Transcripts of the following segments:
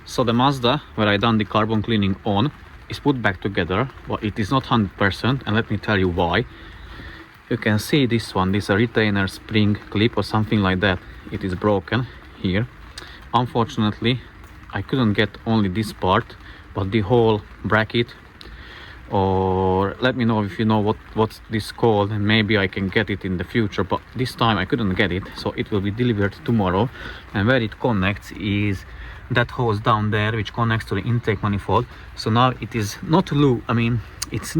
So the Mazda, where I done the carbon cleaning on, is put back together, but it is not 100%, and let me tell you why. You can see this one, this is a retainer spring clip or something like that. It is broken here. Unfortunately, I couldn't get only this part, but the whole bracket, or let me know if you know what's this called, and maybe I can get it in the future, but this time I couldn't get it, so it will be delivered tomorrow. And where it connects is that hose down there, which connects to the intake manifold. So now it is not loose, I mean it's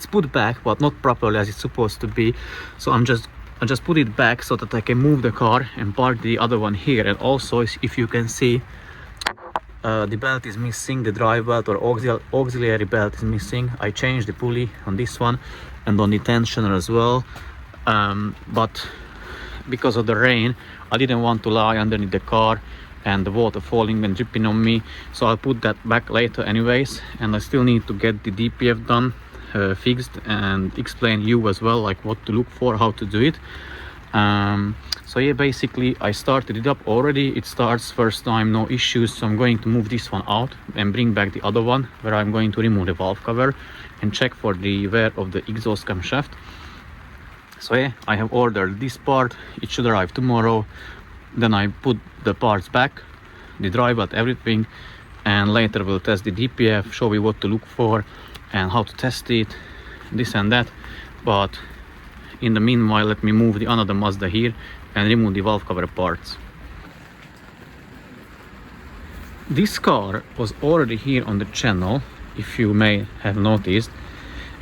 put back, but not properly as it's supposed to be. So I just put it back so that I can move the car and park the other one here. And also, if you can see, the belt is missing, the drive belt or auxiliary belt is missing. I changed the pulley on this one and on the tensioner as well, but because of the rain I didn't want to lie underneath the car and the water falling and dripping on me, so I'll put that back later anyways. And I still need to get the DPF done, fixed, and explain you as well like what to look for, how to do it. So yeah, basically I started it up already. It starts first time, no issues. So I'm going to move this one out and bring back the other one, where I'm going to remove the valve cover and check for the wear of the exhaust camshaft. So yeah, I have ordered this part. It should arrive tomorrow. Then I put the parts back, the drive belt, everything, and later we'll test the DPF, show you what to look for and how to test it, this and that. But in the meanwhile, let me move the another Mazda here and remove the valve cover parts. This car was already here on the channel, if you may have noticed.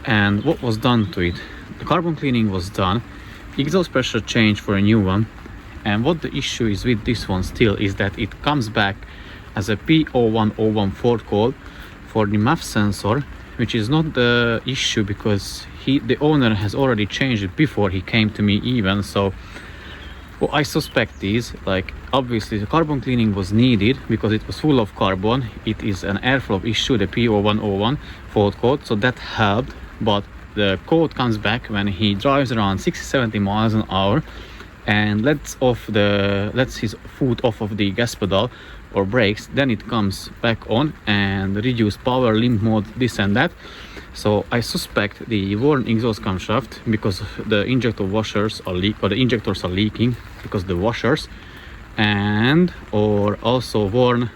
And what was done to it? The carbon cleaning was done, exhaust pressure change for a new one. And what the issue is with this one still is that it comes back as a P0101 fault code for the MAF sensor, which is not the issue because the owner has already changed it before he came to me even. So what I suspect is, like, obviously the carbon cleaning was needed because it was full of carbon. It is an airflow issue, the P0101 fault code, so that helped. But the code comes back when he drives around 60-70 miles an hour and lets his foot off of the gas pedal or brakes. Then it comes back on and reduce power, limp mode, this and that. So I suspect the worn exhaust camshaft, because the injector washers are the injectors are leaking because the washers, and or also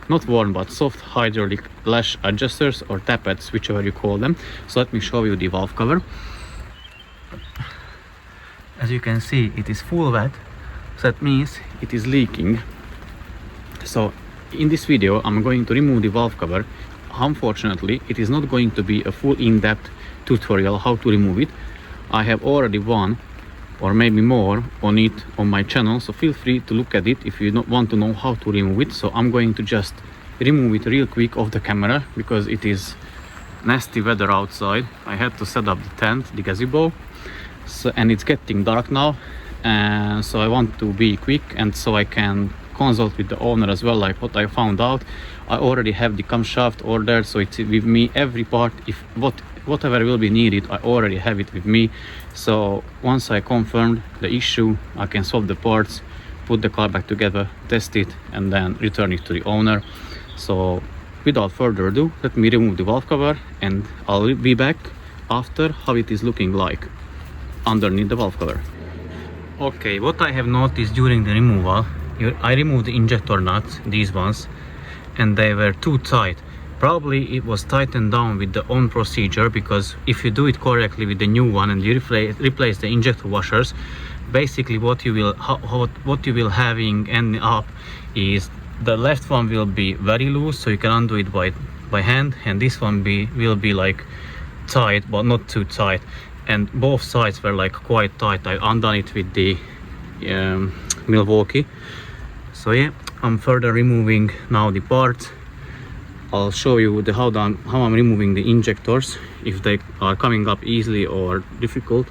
not worn but soft hydraulic lash adjusters or tappets, whichever you call them. So let me show you the valve cover. As you can see, it is full wet, so that means it is leaking. So in this video I'm going to remove the valve cover. Unfortunately, it is not going to be a full in-depth tutorial how to remove it. I have already one or maybe more on it on my channel, so feel free to look at it if you don't want to know how to remove it. So I'm going to just remove it real quick off the camera because it is nasty weather outside. I had to set up the tent, the gazebo, and it's getting dark now, and so I want to be quick, and so I can consult with the owner as well, like what I found out. I already have the camshaft ordered, so it's with me, every part, whatever will be needed, I already have it with me. So once I confirmed the issue, I can swap the parts, put the car back together, test it, and then return it to the owner. So without further ado, let me remove the valve cover and I'll be back after how it is looking like underneath the valve cover. Okay, what I have noticed during the removal, I removed the injector nuts, these ones, and they were too tight. Probably it was tightened down with the own procedure, because if you do it correctly with the new one and you replace the injector washers, basically what you will having end up is the left one will be very loose, so you can undo it by hand, and this one will be like tight but not too tight, and both sides were like quite tight. I undone it with the Milwaukee. So yeah, I'm further removing now the parts. I'll show you how I'm removing the injectors, if they are coming up easily or difficult,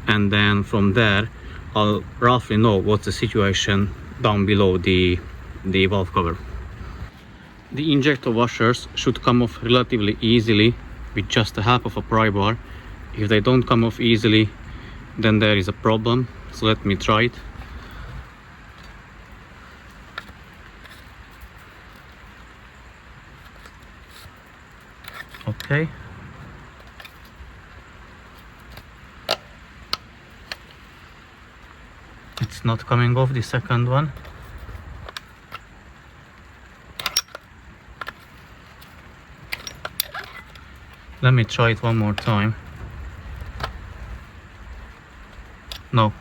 and then from there I'll roughly know what's the situation down below the valve cover. The injector washers should come off relatively easily with just the help of a pry bar. If they don't come off easily, then there is a problem. So let me try it. Okay. It's not coming off, the second one. Let me try it one more time. No,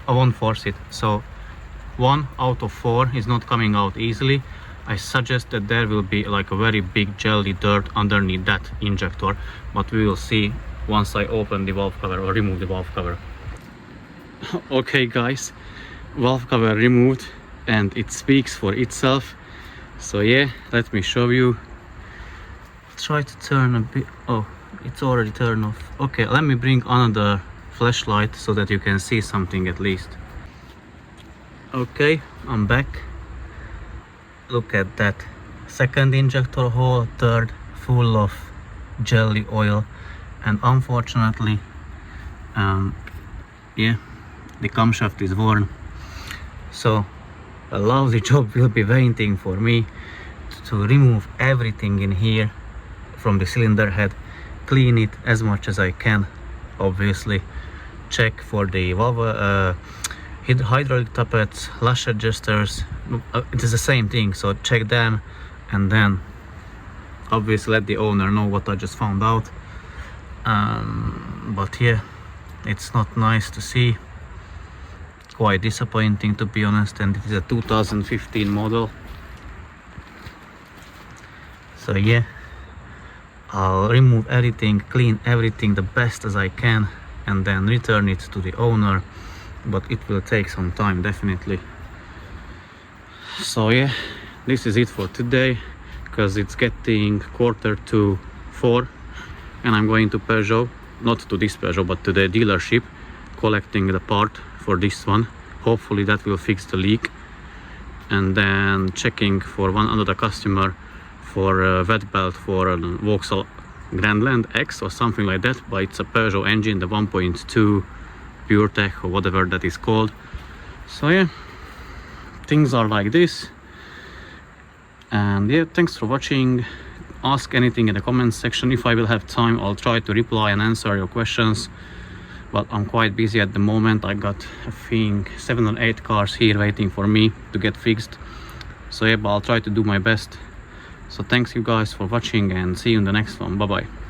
I won't force it. So 1 out of 4 is not coming out easily. I suggest that there will be like a very big jelly dirt underneath that injector, but we will see once I open the valve cover or remove the valve cover. Okay guys, valve cover removed and it speaks for itself. So yeah, let me show you. Try to turn a bit. Oh, it's already turned off. Okay, let me bring another flashlight so that you can see something at least. Okay, I'm back. Look at that. Second injector hole, third full of jelly oil, and unfortunately yeah, the camshaft is worn. So a lousy job will be waiting for me to remove everything in here from the cylinder head, clean it as much as I can, obviously check for the valve, hydraulic tappets, lash adjusters. It is the same thing, so check them and then obviously let the owner know what I just found out. But yeah, it's not nice to see, quite disappointing to be honest, and it is a 2015 model. So yeah, I'll remove everything, clean everything the best as I can, and then return it to the owner, but it will take some time definitely. So yeah, this is it for today, because it's getting 3:45 and I'm going to Peugeot, not to this Peugeot but to the dealership, collecting the part for this one. Hopefully that will fix the leak, and then checking for one another customer for a wet belt for a Vauxhall Grandland X or something like that, but it's a Peugeot engine, the 1.2 PureTech or whatever that is called. So yeah, things are like this. And yeah, thanks for watching. Ask anything in the comments section. If I will have time, I'll try to reply and answer your questions, but I'm quite busy at the moment. I got, I think, 7 or 8 cars here waiting for me to get fixed. So yeah, but I'll try to do my best. So thanks you guys for watching and see you in the next one. Bye bye.